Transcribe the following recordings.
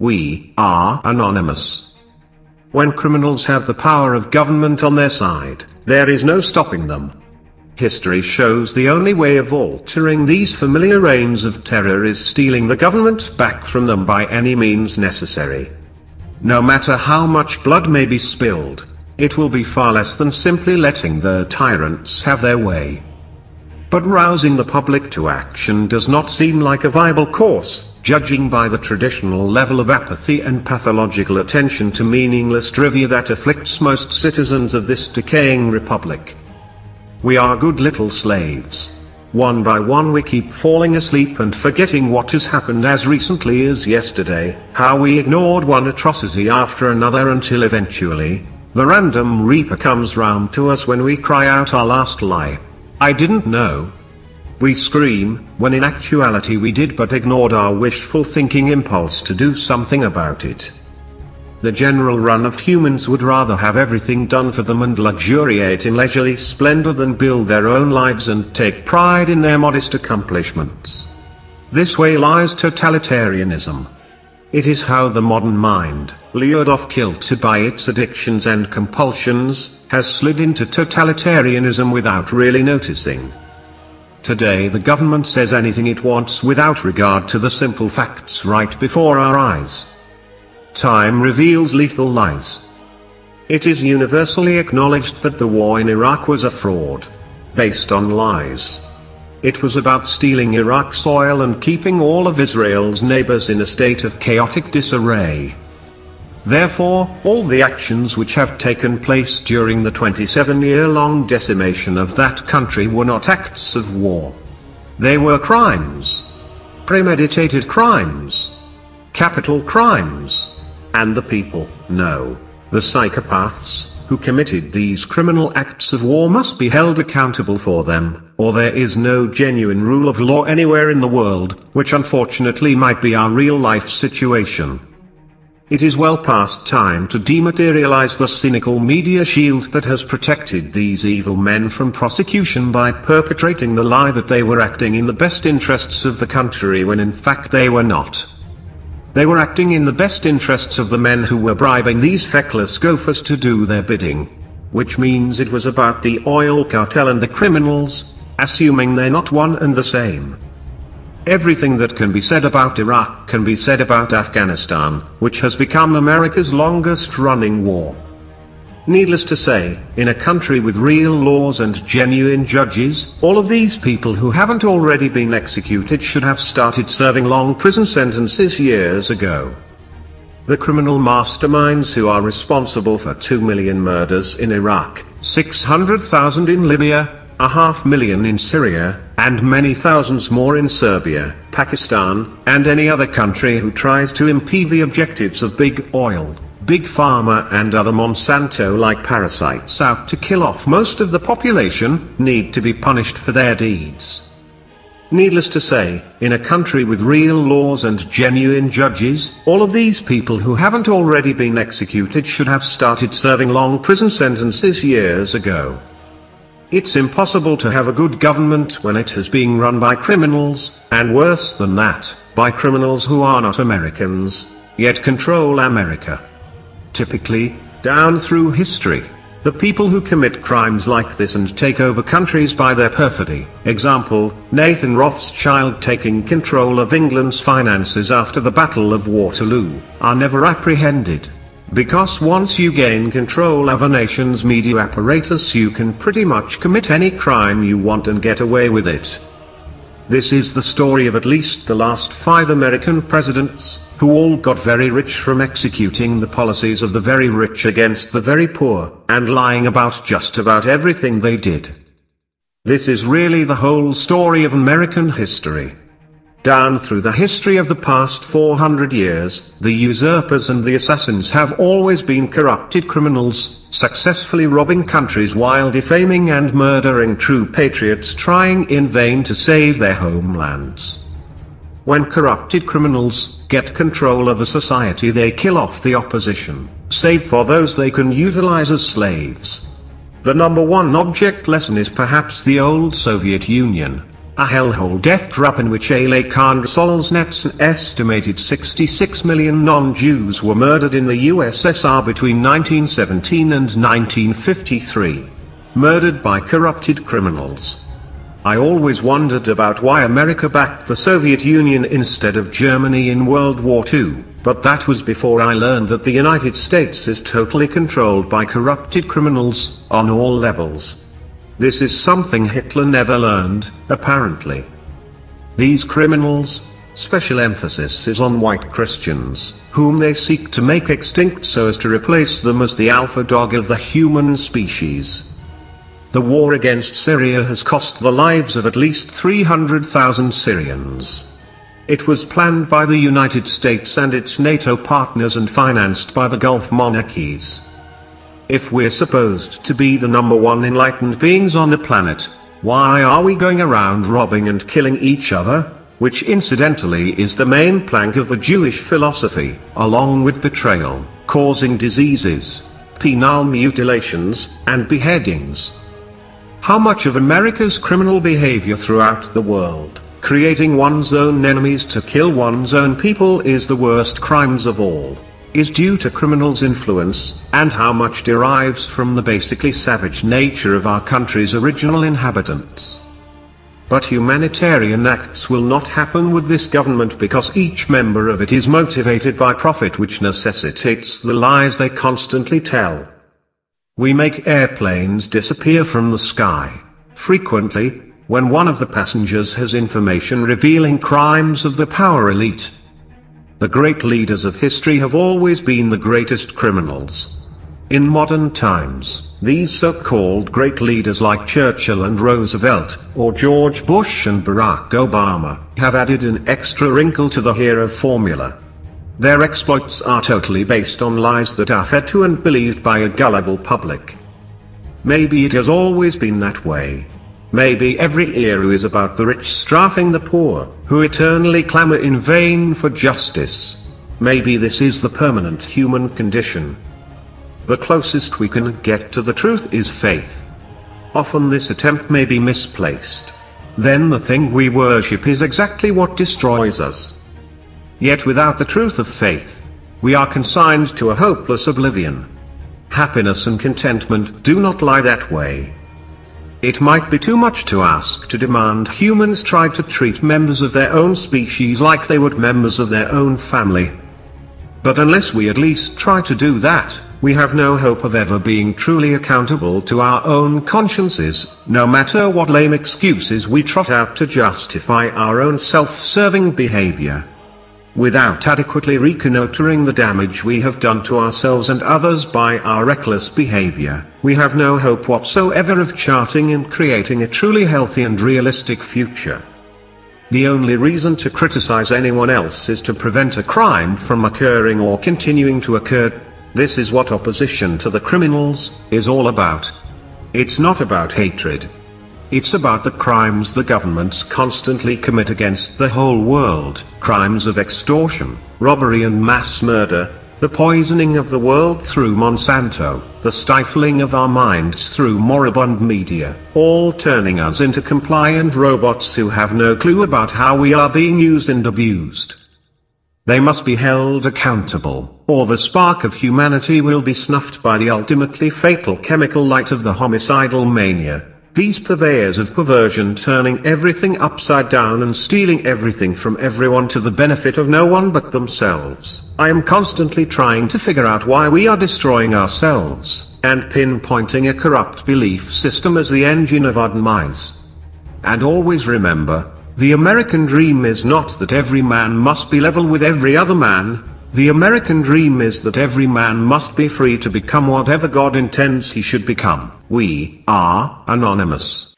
We are anonymous. When criminals have the power of government on their side, there is no stopping them. History shows the only way of altering these familiar reigns of terror is stealing the government back from them by any means necessary. No matter how much blood may be spilled, it will be far less than simply letting the tyrants have their way. But rousing the public to action does not seem like a viable course, judging by the traditional level of apathy and pathological attention to meaningless trivia that afflicts most citizens of this decaying republic. We are good little slaves. One by one we keep falling asleep and forgetting what has happened as recently as yesterday, how we ignored one atrocity after another until eventually, the random reaper comes round to us when we cry out our last lie. I didn't know. We scream, when in actuality we did but ignored our wishful thinking impulse to do something about it. The general run of humans would rather have everything done for them and luxuriate in leisurely splendor than build their own lives and take pride in their modest accomplishments. This way lies totalitarianism. It is how the modern mind, lured off kilter by its addictions and compulsions, has slid into totalitarianism without really noticing. Today the government says anything it wants without regard to the simple facts right before our eyes. Time reveals lethal lies. It is universally acknowledged that the war in Iraq was a fraud, based on lies. It was about stealing Iraq's soil and keeping all of Israel's neighbors in a state of chaotic disarray. Therefore, all the actions which have taken place during the 27-year-long decimation of that country were not acts of war. They were crimes. Premeditated crimes. Capital crimes. And the people, no, the psychopaths, who committed these criminal acts of war must be held accountable for them, or there is no genuine rule of law anywhere in the world, which unfortunately might be our real-life situation. It is well past time to dematerialize the cynical media shield that has protected these evil men from prosecution by perpetrating the lie that they were acting in the best interests of the country when in fact they were not. They were acting in the best interests of the men who were bribing these feckless gophers to do their bidding. Which means it was about the oil cartel and the criminals, assuming they're not one and the same. Everything that can be said about Iraq can be said about Afghanistan, which has become America's longest running war. Needless to say, in a country with real laws and genuine judges, all of these people who haven't already been executed should have started serving long prison sentences years ago. The criminal masterminds who are responsible for 2 million murders in Iraq, 600,000 in Libya, 500,000 in Syria, and many thousands more in Serbia, Pakistan, and any other country who tries to impede the objectives of big oil, big pharma and other Monsanto-like parasites out to kill off most of the population, need to be punished for their deeds. Needless to say, in a country with real laws and genuine judges, all of these people who haven't already been executed should have started serving long prison sentences years ago. It's impossible to have a good government when it is being run by criminals, and worse than that, by criminals who are not Americans, yet control America. Typically, down through history, the people who commit crimes like this and take over countries by their perfidy, example, Nathan Rothschild taking control of England's finances after the Battle of Waterloo, are never apprehended. Because once you gain control of a nation's media apparatus you can pretty much commit any crime you want and get away with it. This is the story of at least the last 5 American presidents, who all got very rich from executing the policies of the very rich against the very poor, and lying about just about everything they did. This is really the whole story of American history. Down through the history of the past 400 years, the usurpers and the assassins have always been corrupted criminals, successfully robbing countries while defaming and murdering true patriots trying in vain to save their homelands. When corrupted criminals get control of a society they kill off the opposition, save for those they can utilize as slaves. The number one object lesson is perhaps the old Soviet Union. a hellhole death trap in which Alek Solzhenitsyn an estimated 66 million non-Jews were murdered in the USSR between 1917 and 1953. Murdered by corrupted criminals. I always wondered about why America backed the Soviet Union instead of Germany in World War II, but that was before I learned that the United States is totally controlled by corrupted criminals, on all levels. This is something Hitler never learned, apparently. These criminals, special emphasis is on white Christians, whom they seek to make extinct so as to replace them as the alpha dog of the human species. The war against Syria has cost the lives of at least 300,000 Syrians. It was planned by the United States and its NATO partners and financed by the Gulf monarchies. If we're supposed to be the #1 enlightened beings on the planet, why are we going around robbing and killing each other, which incidentally is the main plank of the Jewish philosophy, along with betrayal, causing diseases, penal mutilations, and beheadings? How much of America's criminal behavior throughout the world, creating one's own enemies to kill one's own people is the worst crimes of all, is due to criminals' influence, and how much derives from the basically savage nature of our country's original inhabitants. But humanitarian acts will not happen with this government because each member of it is motivated by profit, which necessitates the lies they constantly tell. We make airplanes disappear from the sky, frequently, when one of the passengers has information revealing crimes of the power elite. The great leaders of history have always been the greatest criminals. In modern times, these so-called great leaders like Churchill and Roosevelt, or George Bush and Barack Obama, have added an extra wrinkle to the hero formula. Their exploits are totally based on lies that are fed to and believed by a gullible public. Maybe it has always been that way. Maybe every era is about the rich strafing the poor, who eternally clamor in vain for justice. Maybe this is the permanent human condition. The closest we can get to the truth is faith. Often this attempt may be misplaced. Then the thing we worship is exactly what destroys us. Yet without the truth of faith, we are consigned to a hopeless oblivion. Happiness and contentment do not lie that way. It might be too much to ask to demand humans try to treat members of their own species like they would members of their own family. But unless we at least try to do that, we have no hope of ever being truly accountable to our own consciences, no matter what lame excuses we trot out to justify our own self-serving behavior. Without adequately reconnoitering the damage we have done to ourselves and others by our reckless behavior, we have no hope whatsoever of charting and creating a truly healthy and realistic future. The only reason to criticize anyone else is to prevent a crime from occurring or continuing to occur. This is what opposition to the criminals is all about. It's not about hatred. It's about the crimes the governments constantly commit against the whole world, crimes of extortion, robbery and mass murder, the poisoning of the world through Monsanto, the stifling of our minds through moribund media, all turning us into compliant robots who have no clue about how we are being used and abused. They must be held accountable, or the spark of humanity will be snuffed by the ultimately fatal chemical light of the homicidal mania. These purveyors of perversion turning everything upside down and stealing everything from everyone to the benefit of no one but themselves. I am constantly trying to figure out why we are destroying ourselves, and pinpointing a corrupt belief system as the engine of our demise. And always remember, the American dream is not that every man must be level with every other man. The American dream is that every man must be free to become whatever God intends he should become. We are anonymous.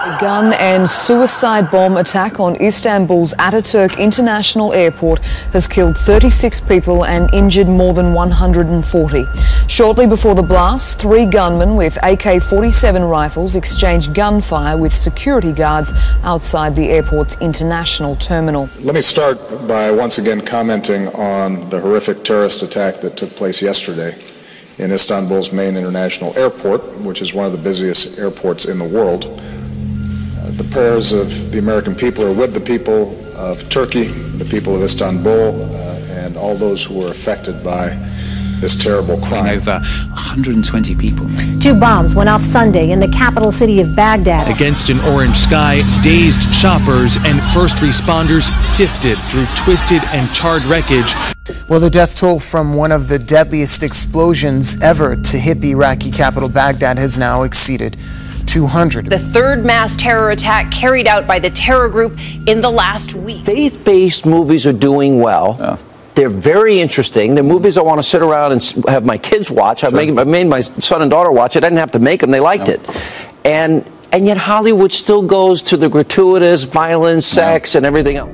A gun and suicide bomb attack on Istanbul's Ataturk International Airport has killed 36 people and injured more than 140. Shortly before the blast, 3 gunmen with AK-47 rifles exchanged gunfire with security guards outside the airport's international terminal. Let me start by once again commenting on the horrific terrorist attack that took place yesterday in Istanbul's main international airport, which is one of the busiest airports in the world. The prayers of the American people are with the people of Turkey, the people of Istanbul, and all those who were affected by this terrible crime. Over 120 people. 2 bombs went off Sunday in the capital city of Baghdad. Against an orange sky, dazed shoppers and first responders sifted through twisted and charred wreckage. Well, the death toll from one of the deadliest explosions ever to hit the Iraqi capital Baghdad has now exceeded 200. The third mass terror attack carried out by the terror group in the last week. Faith-based movies are doing well. Yeah. They're very interesting. They're movies I want to sit around and have my kids watch. Sure. I made my son and daughter watch it. I didn't have to make them. They liked it. And yet Hollywood still goes to the gratuitous violence, sex, and everything else.